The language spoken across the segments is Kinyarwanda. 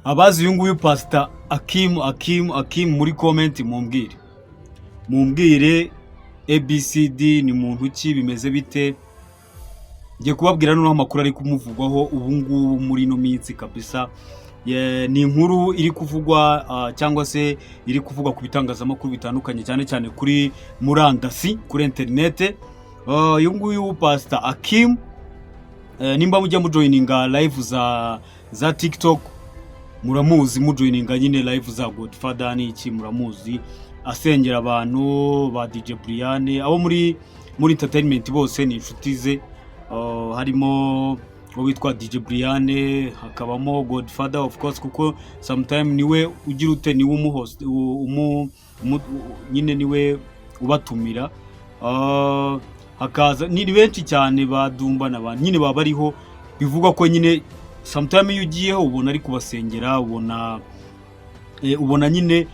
abazi uyu nguyu Pastor Akim muri comment mumbwire ABCD ni muntu ki bimeze bite. Ngiye kubabwira noneho amakuru ari kumuvugwaho ubu ngubu muri no minsi kabisa. Ni inkuru iri kuvugwa cyangwa se iri kuvugwa ku bitangazamakuru bitandukanye cyane cyane kuri murandasi kuri internet. Uyu nguyu Pastor Akim nimba mujya mujoininga live za TikTok muramuzi, mujoininga nyine live za Godfather ni iki muramuzi, asengera abantu ba DJ Brian abo muri entertainment bose ni inshuti ze. Harimo witwa DJ Brian, hakabamo Godfather of course, kuko sometime niwe ugira ute niwe umuhost nyine niwe ubatumira. Hakaza ni benshi cyane badumba n'abantu nyine baba bariho, bivuga ko nyine sometime iyo ugiyeho ubona ari kubasengera, ubona nyine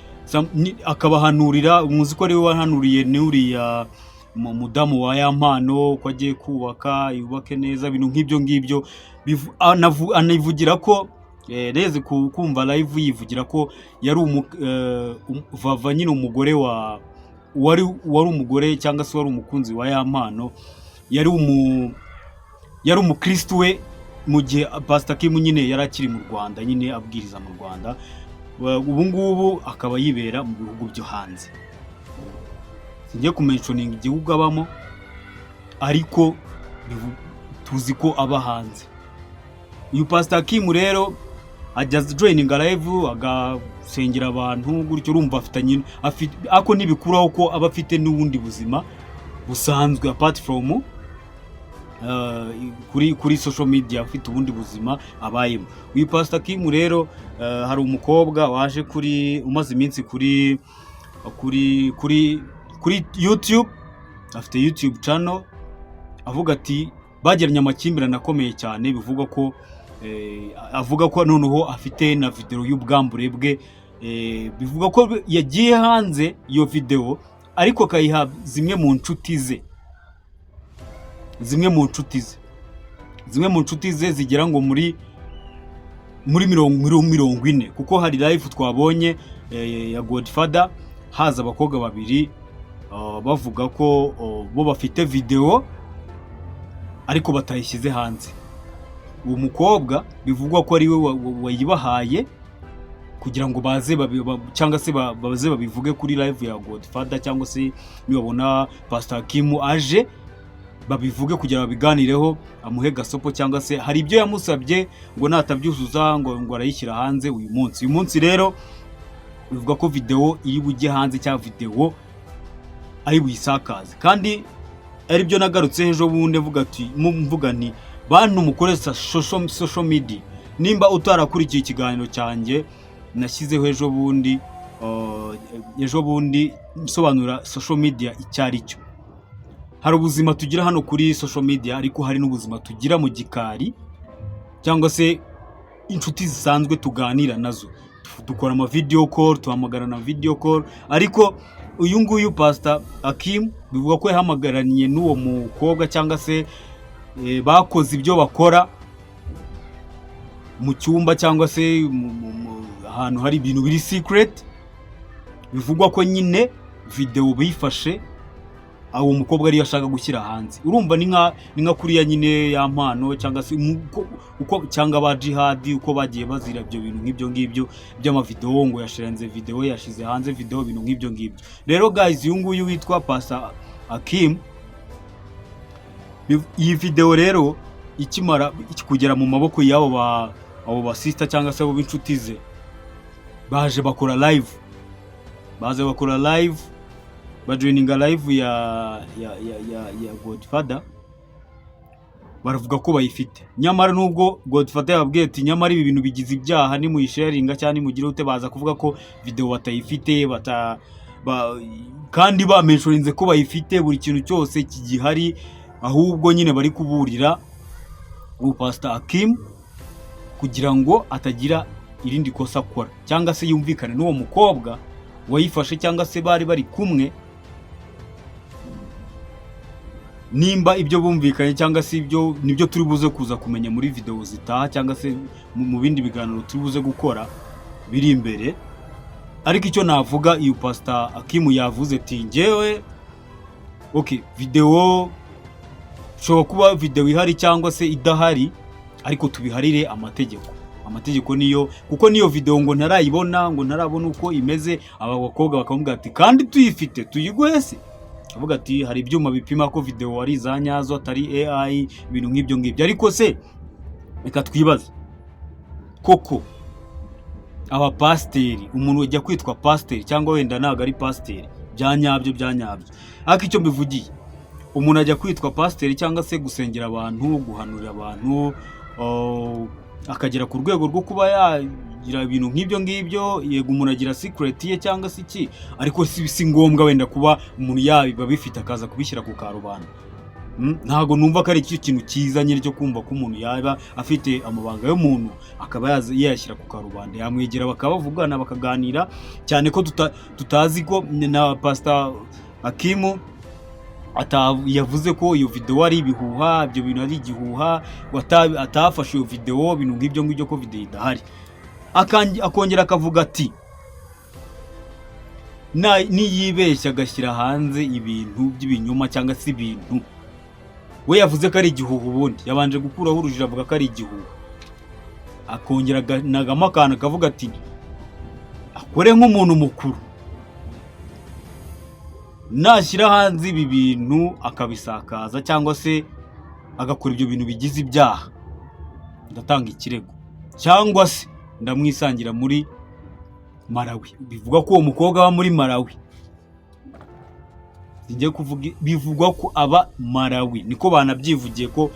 akabahanurira. Umuzi ko ari we wahanuriye n'uriya mudamu wa ya mpano ko agiye kubaka yubake neza, bintu nk'ibyo ngibyo. Anivugira ko reze kumva live yivugira ko yari vava nyine umugore wari umugore cyangwa se wari umukunzi wa ya mpano, yari umukristo we mu gihe Pastor Akim nyine yari akiri mu Rwanda nyine abwiriza mu Rwanda. Ubu ngubu akaba yibera mu bihugu byo hanze, singiye kumentioning igihugu abamo, ariko tuzi ko aba hanze. Uyu Pastor Akim rero ajya joining live agasengera abantu gutyo, urumva afitanye ako nibikuraho ko aba afite n'ubundi buzima busanzwe apart from kuri social media, afite ubundi buzima abayemo. Uyu Pastor Akim rero hari umukobwa waje umaze iminsi kuri YouTube, afite YouTube channel, avuga ati bagiranye amakimbirane akomeye cyane, bivuga ko avuga ko noneho afite na video y'ubwambure bwe. Bivuga ko yagiye hanze iyo video, ariko kayiha zimwe mu nshuti ze zigera ngo muri 40, kuko hari live twabonye ya Godfather haza abakobwa babiri bavuga ko bo bafite video ariko batayishyize hanze. Uwo mukobwa bivugwa ko ari we wayibahaye kugira ngo baze cyangwa se baze babivuge kuri live ya Godfather, cyangwa se nibabona Pastor Akim aje babivuge kugira babiganireho, amuhe gasopo, cyangwa se hari ibyo yamusabye ngo natabyuzuza ngo arayishyira hanze uyu munsi rero bivuga ko video iri bujye hanze, cyangwa video ari buyisakaze. Kandi ari byo nagarutse ejo bundi mvuga nti bantu mukoresha social media, nimba utarakurikiye ikiganiro cyanjye nashyizeho ejo bundi nsobanura social media icyari cyo. Hari ubuzima tugira hano kuri social media, ariko hari n'ubuzima tugira mu gikari, cyangwa se inshuti zisanzwe tuganira nazo, dukora ama video call, tuhamagarana video call. Ariko uyu nguyu Pastor Akim bivuga ko yahamagaranye n'uwo mukobwa, cyangwa se bakoze ibyo bakora mu cyumba, cyangwa se ahantu hari ibintu biri secret. Bivugwa ko nyine video bifashe aho umukobwa ari yashaka gushyira hanze. Urumva ni nka kuriya nyine ya mpano, cyangwa se uko cyangwa ba jihad uko bagiye bazira ibyo bintu nk'ibyo ngibyo by'ama video, ngo yashirenze video, yashize hanze video, bintu nk'ibyo ngibyo. Rero guys, uyu nguyu witwa Pastor Akim, iyi video rero ikimara kugera mu maboko y'abo ba sister cyangwa se abo b'inshuti ze, baje bakora live, bajoininga live ya Godfather, baravuga ko bayifite. Nyamara nubwo Godfather yababwiye ati nyamara ibi bintu bigize ibyaha ni muyisharinga cyane nimugire ute, baza kuvuga ko video batayifite, kandi bamentioninze ko bayifite, buri kintu cyose kigihari. Ahubwo nyine bari kuburira ubu Pastor Akim kugira ngo atagira irindi kosa akora, cyangwa se yumvikane n'uwo mukobwa wayifashe, cyangwa se bari kumwe. nimba ibyo bumvikanye cyangwa se ibyo nibyo turi buze kuza kumenya muri video zitaha cyangwa se mu bindi biganiro turi buze gukora biri imbere. Ariko icyo navuga, iyo Pastor Hakim yavuze ati njyewe okay, video shobora kuba video ihari cyangwa se idahari, ariko tubiharire amategeko niyo, kuko niyo video ngo ntarayibona, ngo ntarabona uko imeze, aba bakobwa bakamubwira ati kandi tuyifite tuyiguhe se. Avuga ati hari ibyuma bipima ko video ari za nyazo atari AI, ibintu nk'ibyo ngibyo. Ariko se reka twibaze, koko aba pasteri, umuntu ujya kwitwa pasteri cyangwa wenda ntago ari pasteri byanyabyo, ariko icyo mbivugiye, umuntu ajya kwitwa pasteri cyangwa se gusengera abantu, guhanurira abantu, akagera ku rwego rwo kuba yagira ibintu nk'ibyo ngibyo. Yego umuntu agira secret ye cyangwa se iki, ariko si ngombwa wenda kuba umuntu yabiba bifite akaza kubishyira ku karubanda. Ntago numva ko ari icyo kintu cyiza nyine cyo kumva ko umuntu yaba afite amabanga y'umuntu akaba yashyira ku karubanda. Yamwegera bakabavugana bakaganira, cyane ko tutazi ko na Pastor Hakim yavuze ko iyo video ari ibihuha, ibyo bintu ari igihuha, atafashe iyo video, ibintu nk'ibyo ngibyo ko video idahari. Akongera akavuga ati niyibeshya agashyira hanze ibintu by'ibinyoma cyangwa se ibintu we yavuze ko ari igihuha, ubundi yabanje gukuraho urujijo avuga ko ari igihuha. Akongera nagama akantu akavuga ati akore nk'umuntu mukuru, nashyira hanze ibi bintu akabisakaza cyangwa se agakora ibyo bintu bigize ibyaha, ndatanga ikirego cyangwa se ndamwisangira muri Malawi. Bivuga ko uwo mukobwa aba muri Malawi, ngiye kuvuga bivugwa ko aba Malawi, niko banabyivugiye ko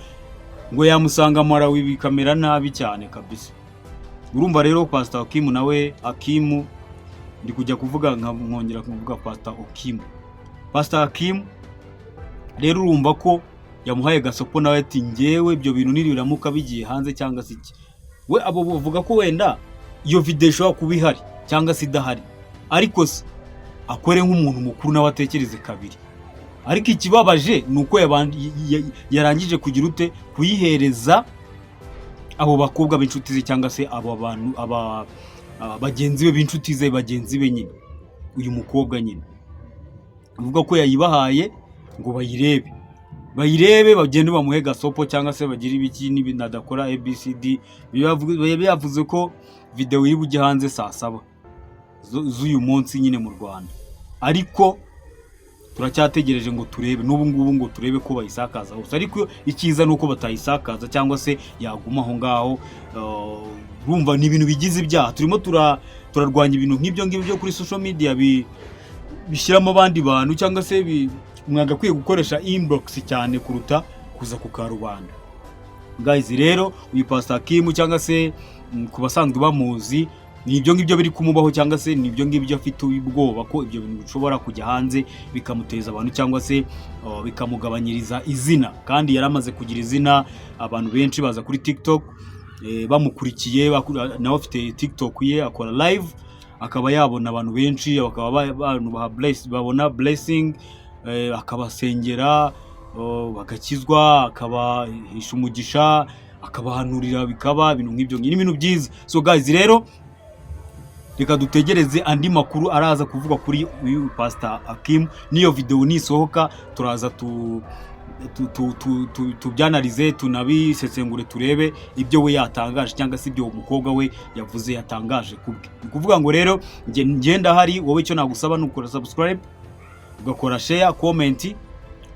ngo yamusanga Malawi, bikamera nabi cyane kabisa. Urumva rero Pastor Hakim nawe ndi kujya kuvuga nkongera kuvuga Pastor Hakim. Pastor Hakim rero urumva ko yamuhaye gasopo nawe ati njyewe ibyo bintu niriramuka bigiye hanze cyangwa se iki, we abo bavuga ko wenda iyo video ishobora kuba ihari cyangwa se idahari, ariko se akore nk'umuntu mukuru nawe atekereze kabiri. Ariko ikibabaje nuko yarangije kugira ute kuyihereza abo bakobwa b'inshuti ze cyangwa se abo bantu bagenzi be b'inshuti ze, bagenzi be nyine, uyu mukobwa nyine avuga ko yayibahaye ngo bayirebe bagende bamuhe gasopo cyangwa se bagira ibiki n'ibinadakora ABCD. Yavuze ko video iri bujye hanze saa 7 z'uyu munsi nyine mu Rwanda, ariko turacyategereje ngo turebe n'ubu ngubu ngo turebe ko bayisakaza hose. Ariko ikiza nuko batayisakaza cyangwa se yaguma aho ngaho. Urumva ni ibintu bigize ibyaha. Turimo turarwanya ibintu nk'ibyo ngibyo kuri social media bishyiramo abandi bantu cyangwa se mwagakwiye gukoresha inbox cyane kuruta kuza ku karubanda. Guys, rero uyu Pastor Hakim cyangwa se ku basanzwe bamuzi, ni ibyo ngibyo biri kumubaho cyangwa se ni ibyo ngibyo afite ubwoba ko ibyo bintu bishobora kujya hanze bikamuteza abantu cyangwa se bikamugabanyiriza izina. Kandi yaramaze kugira izina, abantu benshi baza kuri TikTok bamukurikiye, nawe afite TikTok ye, akora live, akaba yabona abantu benshi, bakaba babona blessing, akabasengera bagakizwa, akabahisha umugisha, akabahanurira, bikaba ibintu nk'ibyo. Ni ibintu byiza. So guys, rero reka dutegereze andi makuru araza kuvuga kuri uyu Pastor Hakim. Niyo video nisohoka turaza tubyanalize, tunabisesengure, turebe ibyo we yatangaje cyangwa se ibyo umukobwa we yavuze yatangaje kubwe. Ni kuvuga ngo rero ngenda hari, wowe icyo nagusaba ni ukora subscribe, ugakora share, comment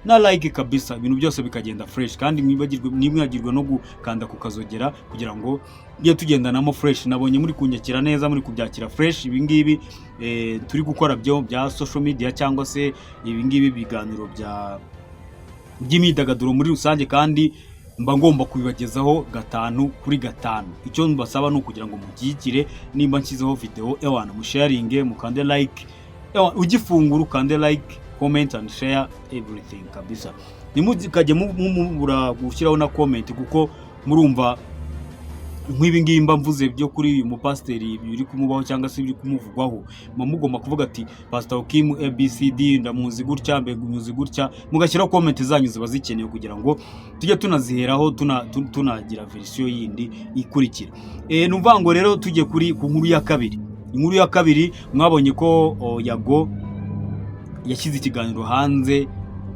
na like kabisa, ibintu byose bikagenda fresh. Kandi mwibagirwe no gukanda kukazogera kugira ngo iyo tugendanamo fresh. Nabonye muri kunyakira neza, muri kubyakira fresh. Ibi ngibi turi gukora bya social media cyangwa se ibi ngibi biganiro by'imyidagaduro muri rusange, kandi mba ngomba kubibagezaho 5 kuri 5. Icyo mbasaba ni ukugira ngo mugikire, nimba nshyizeho video ewana musharinge, mukande like, ugifungura ukande like, comment and share everything kabisa. Nimuzikajye mubura gushyiraho na comment, kuko murumva nk'ibi ngibi mba mvuze byo kuri uyu mupasiteri biri kumubaho cyangwa se biri kumuvugwaho, muba mugomba kuvuga ati Pastor Kim ABCD ndamuzi gutya, mbega umuzi gutya, mugashyiraho comment zanyu ziba zikenewe kugira ngo tujye tunaziheraho tunagira version yindi ikurikira. Numva ngo rero tujye kuri ku nkuru ya kabiri. Inkuru ya kabiri mwabonye ko Yago yashyize ikiganiro hanze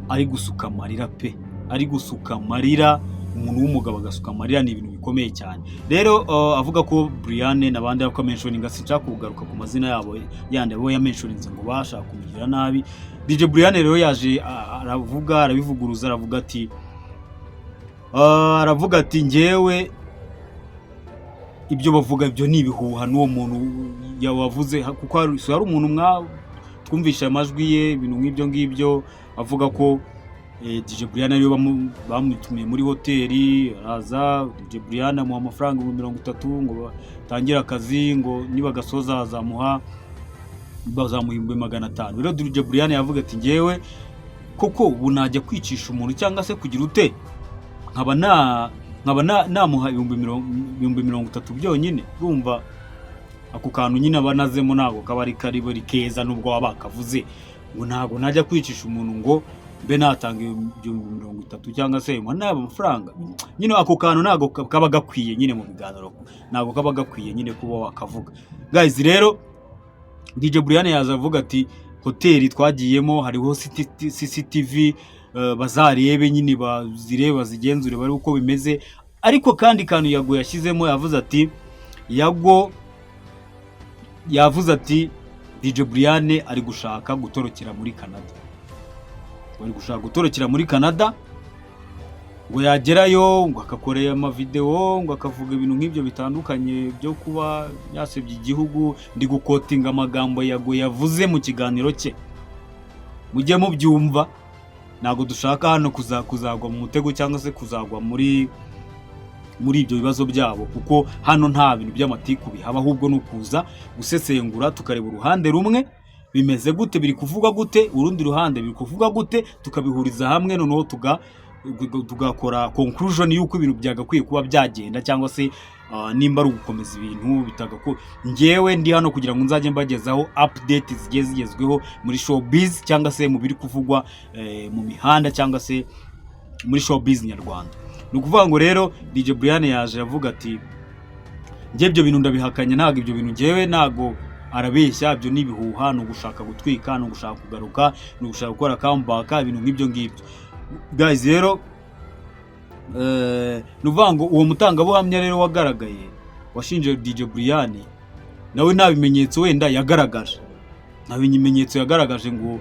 ari gusuka amarira pe, ari gusuka amarira, umuntu w'umugabo agasuka amarira ni ibintu bikomeye cyane. Rero avuga ko Brian n'abandi bako mentioning, sinshaka kugaruka ku mazina yabo yandi abo yamentioninze ngo bashaka kumugira nabi. DJ Brian rero yaje aravuga, arabivuguruza, aravuga ati njyewe ibyo bavuga ibyo ni ibihuha, n'uwo muntu yawavuze kuko hari umuntu twumvisha amajwi ye ibintu nk'ibyo ngibyo avuga ko DJ Brian ariyo bamutumiye muri hoteli, araza DJ Brian amuha amafaranga 30 ngo batangira akazi, ngo niba gasoza bazamuha 500. Rero DJ Brian yavuga ati njyewe koko ubu najya kwicisha umuntu cyangwa se kugira ute nkaba namuha 30 byonyine. Urumva ako kantu nyine abanazemo ntago kaba ari karibori keza, nubwo wabakavuze ngo ntago najya kwicisha umuntu ngo mbe natanga 30 cyangwa se naba amafaranga nyine. Ako kantu ntago kaba gakwiye nyine mu biganiro, ntago kaba gakwiye nyine kuba wakavuga. Guys, rero DJ Brian yaza avuga ati hoteli twagiyemo hariho CCTV, bazarebe nyine bazireba zigenzure bari uko bimeze. Ariko kandi kantu Yago yashyizemo, yavuze ati DJ Brian ari gushaka gutorokera muri Canada, ngo yagerayo ngo akakorera amavideo, ngo akavuga ibintu nk'ibyo bitandukanye byo kuba yasebye igihugu. Ndi gukotinga amagambo Yago yavuze mu kiganiro cye, mujye mubyumva. Ntago dushaka hano kuzagwa mu mutego cyangwa se kuzagwa muri ibyo bibazo byabo, kuko hano nta bintu by'amatiku bihaba, ahubwo no kuza gusesengura tukareba uruhande rumwe bimeze gute, biri kuvuga gute, urundi ruhande biri kuvuga gute, tukabihuriza hamwe, noneho tugakora conclusion y'uko ibintu byagakwiye kuba byagenda, cyangwa se nimba ari ugukomeza ibintu bitagako. Njyewe ndi hano kugira ngo nzajye mbagezaho update zigezweho muri showbiz cyangwa se mu biri kuvugwa mu mihanda cyangwa se muri showbiz nyarwanda. Nukuvuga ngo rero DJ Brian yaje avuga ati njye ibyo bintu ndabihakanye, ntago ibyo bintu njyewe ntago arabeshya, ibyo ni bihuha, no gushaka gutwika, no gushaka kugaruka, no gushaka gukora comeback, ibintu nk'ibyo ngibyo. Guys, rero nuvuga ngo uwo mutangabuhamya rero wagaragaye washinje DJ Brian nawe nta bimenyetso wenda yagaragaje, ngo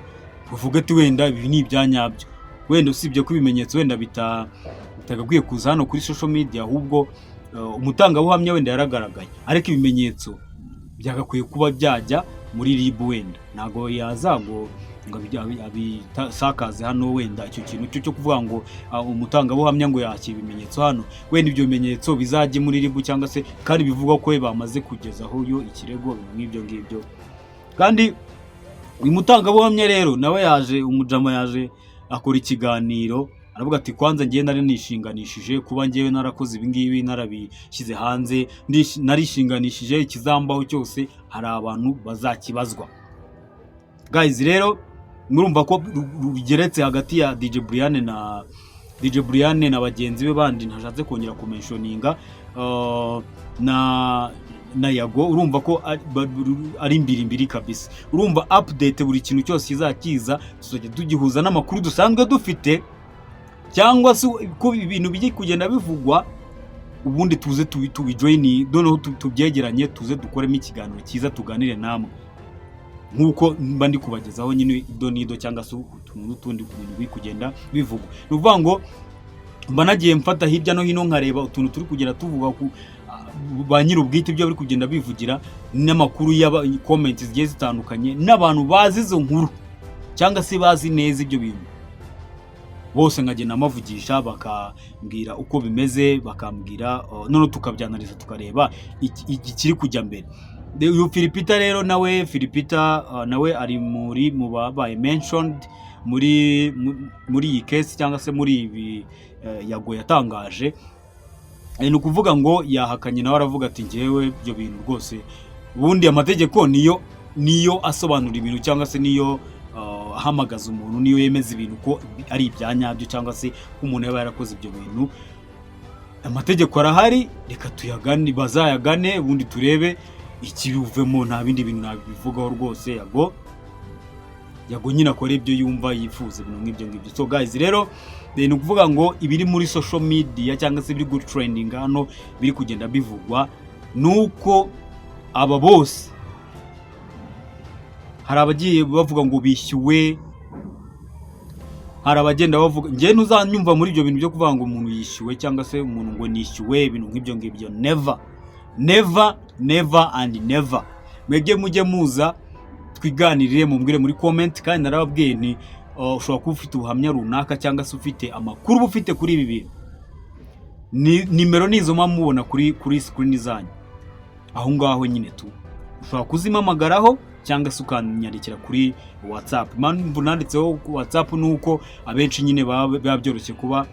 uvuge ati wenda ibi ni ibyanyabyo, wenda usibye ko ibimenyetso wenda bitagakwiye kuza hano kuri social media, ahubwo umutangabuhamya wenda yaragaragaye, ariko ibimenyetso byagakwiye kuba byajya muri RIB. Wenda ntago yazago ngo abisakaze hano, wenda icyo kintu cyo kuvuga ngo umutangabuhamya ngo yakira ibimenyetso hano, wenda ibyo bimenyetso bizajye muri RIB cyangwa se kandi bivuga ko bamaze kugezaho yo ikirego nk'ibyo ngibyo. Kandi uyu mutangabuhamya rero nawe umujama yaje akora ikiganiro, aravuga ati kwanza ngiye nari nishinganishije kuba ngiye narakoze ibi ngibi, narabishyize hanze, narishinganishije ikizambaho cyose hari abantu bazakibazwa. Guys, rero murumva ko bigeretse hagati ya DJ Brian na bagenzi be bandi ntashatse kongera kumentioninga na Yago. Urumva ko ari mbiri kabisa. Urumva update buri kintu cyose kizakiza tuzajya tugihuza n'amakuru dusanzwe dufite, cyangwa se ko ibintu bijye kugenda bivugwa, ubundi tuze tubijoin, dono tubyegeranye, tuze dukoremo ikiganiro cyiza, tuganire namwe nkuko mba ndi kubagezaho nyine idonido cyangwa se utundi bintu biri kugenda bivugwa. Nuvuga ngo mba nagiye mfata hirya no hino nkareba utuntu turi kugenda tuvuga ku ba nyiri ubwite ibyo bari kugenda bivugira, n'amakuru y'aba comments zigiye zitandukanye, n'abantu bazi izo nkuru cyangwa se bazi neza ibyo bintu, bose nkagenda amavugisha bakambwira uko bimeze, bakambwira none tukabyanaliza tukareba ikiri kujya mbere. Uyu Philipita rero nawe nawe ari mu babaye mentioned muri iyi case cyangwa se muri ibi Yago yatangaje. ni ukuvuga ngo yahakanye nawe aravuga ati njyewe ibyo bintu rwose ubundi amategeko niyo asobanura ibintu cyangwa se niyo ahamagaza umuntu, niyo yemeza ibintu ko ari ibyanyabyo cyangwa se ko umuntu yaba yarakoze ibyo bintu. Amategeko arahari, reka tuyagane, bazayagane ubundi turebe ikibivemo, nta bindi bintu nabivugaho rwose. Yago nyine akora ibyo yumva yifuza, ibintu nk'ibyo ngibyo. So guys, rero ni ukuvuga ngo ibiri muri social media cyangwa se biri good trending hano biri kugenda bivugwa nuko aba bose hari abagiye bavuga ngo bishyuwe, hari abagenda bavuga, njye ntuzanyumva muri ibyo bintu byo kuvuga ngo umuntu yishyuwe cyangwa se umuntu ngo nishyuwe, ibintu nk'ibyo ngibyo. Never and never. Mwege mujye muza twiganirire, mumbwire muri comment, kandi narababwiye nti ushobora kuba ufite ubuhamya runaka cyangwa se ufite amakuru ufite kuri ibi bintu, nimero nizo mubona kuri screen zanyu aho ngaho nyine tu ushobora kuzimamagaraho cyangwa se ukanyandikira kuri WhatsApp. Impamvu nanditseho WhatsApp nuko abenshi nyine baba byoroshye kuba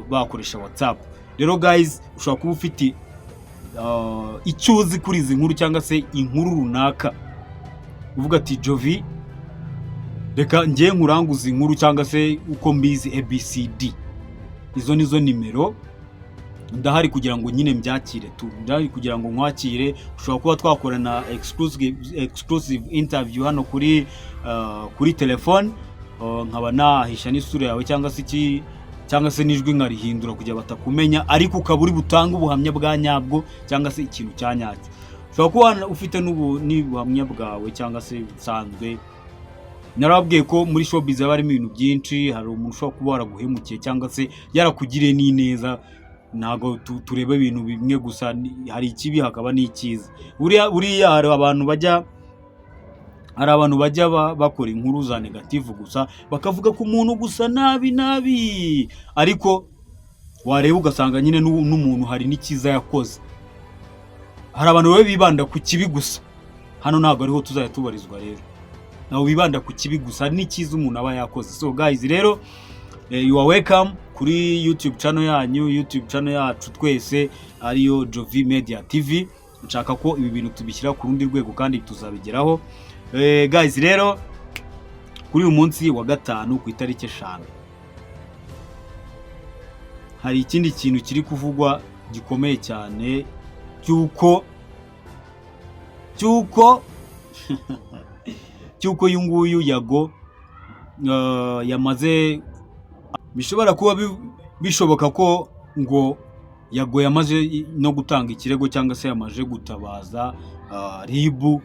bakoresha WhatsApp. Rero guys, ushobora kuba ufite icyuzi kuri izi nkuru cyangwa se inkuru runaka, uvuga ati Jovi reka ngiye nkuranguza inkuru cyangwa se uko mbizi ABCD, izo nizo nimero ndahari kugira ngo nyine mbyakire tu, ndahari kugira ngo nkwakire. Ushobora kuba twakorana exclusive interview hano kuri telefone, nkaba nahisha n'isura yawe cyangwa se nijwi nkarihindura kugira batakumenya, ariko ukaba uri butanga ubuhamya bwa nyabwo cyangwa se ikintu cyanyacyo. Ushobora kuba ufite n'ubuhamya bwawe cyangwa se busanzwe. Narababwiye ko muri showbiz haba harimo ibintu byinshi, hari umuntu ushobora kuba waraguhemukiye cyangwa se yarakugiriye n'ineza. Ntago tureba ibintu bimwe gusa, hari ikibi hakaba n'icyiza. Buriya hari abantu bajya bakora inkuru za negative gusa, bakavuga ku muntu gusa nabi, ariko wareba ugasanga nyine n'umuntu hari n'ikiza yakoze. Hari abantu bibanda ku kibi gusa, hano ntago ariho tuzajya tubarizwa. Rero nawe bibanda ku kibi gusa, n'ikiza umuntu aba yakoze. So guys, rero you are welcome kuri YouTube channel yanyu, YouTube channel yacu twese ariyo Jovi Media TV. Nshaka ko ibi bintu tubishyira ku rundi rwego kandi tuzabigeraho. Guys, rero kuri uyu munsi wa gatanu ku itariki 5 hari ikindi kintu kiri kuvugwa gikomeye cyane cyuko yunguyu Yago yamaze, bishobora kuba bishoboka ko ngo Yago yamaze no gutanga ikirego cyangwa se yamaje gutabaza RIB.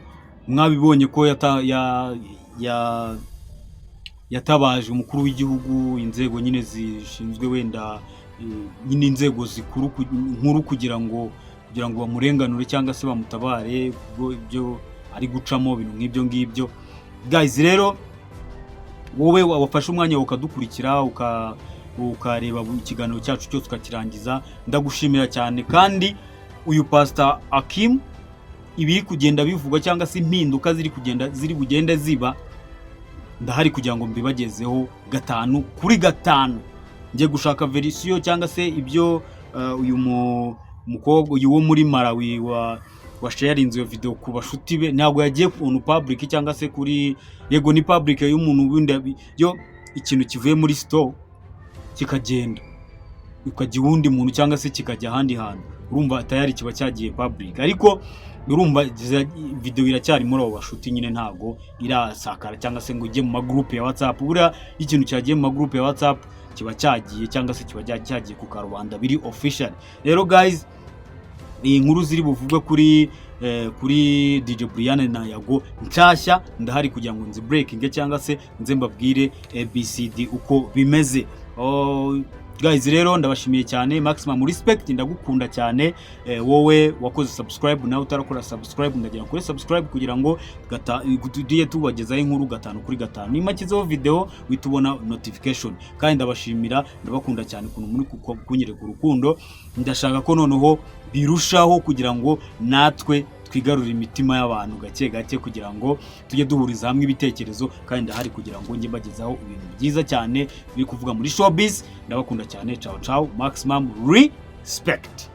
Mwabibonye ko yatabaje umukuru w'igihugu, inzego nyine zishinzwe wenda nyine inzego zikuru nkuru kugira ngo bamurenganure cyangwa se bamutabare ibyo ari gucamo, ibintu nk'ibyo ngibyo. Guys, rero wowe wafashe umwanya ukadukurikira ukareba ikiganiro cyacu cyose ukakirangiza, ndagushimira cyane. kandi uyu Pastor Akim, ibi kugenda bivugwa cyangwa se impinduka ziri bugende ziba, ndahari kugira ngo mbibagezeho 5 kuri 5. Ngiye gushaka verisiyo cyangwa se ibyo uyu mukobwa uyu wo muri Malawi wa sharinze iyo video ku bashuti be, ntabwo yagiye on public cyangwa se kuri yego ni public y'umuntu windi, yo ikintu kivuye muri store kikagenda ukajya wundi muntu cyangwa se kikajya ahandi hantu, urumva tayari kiba cyagiye public. Ariko urumva video iracyari muri abo bashuti nyine, ntabwo irasakara cyangwa se ngo ujye mu magroup ya WhatsApp. Buriya ikintu cyagiye mu magroup ya WhatsApp kiba cyagiye cyangwa se kiba cyagiye ku karubanda biri official. Rero guys, iyi nkuru ziri buvugwe kuri DJ Brian na Yago nshyashya, ndahari kugira ngo nzi breaking cyangwa se nze mbabwire ABCD uko bimeze. Guys, rero ndabashimiye cyane, maximum respect, ndagukunda cyane. Wowe wakoze subscribe, nawe utarakora subscribe, ndagira kuri subscribe kugira ngo tugiye tubagezaho inkuru 5 kuri 5. Nima kizeho video witubona notification. Kandi ndabashimira, ndabakunda cyane kuntu muri kunyereka urukundo. Ndashaka ko noneho birushaho kugira ngo natwe twigarurira imitima y'abantu gake gake kugira ngo tujye duhuriza hamwe ibitekerezo, kandi ndahari kugira ngo njye mbagezaho ibintu byiza cyane biri kuvuga muri showbiz. Ndabakunda cyane, ciao ciao, maximum respect.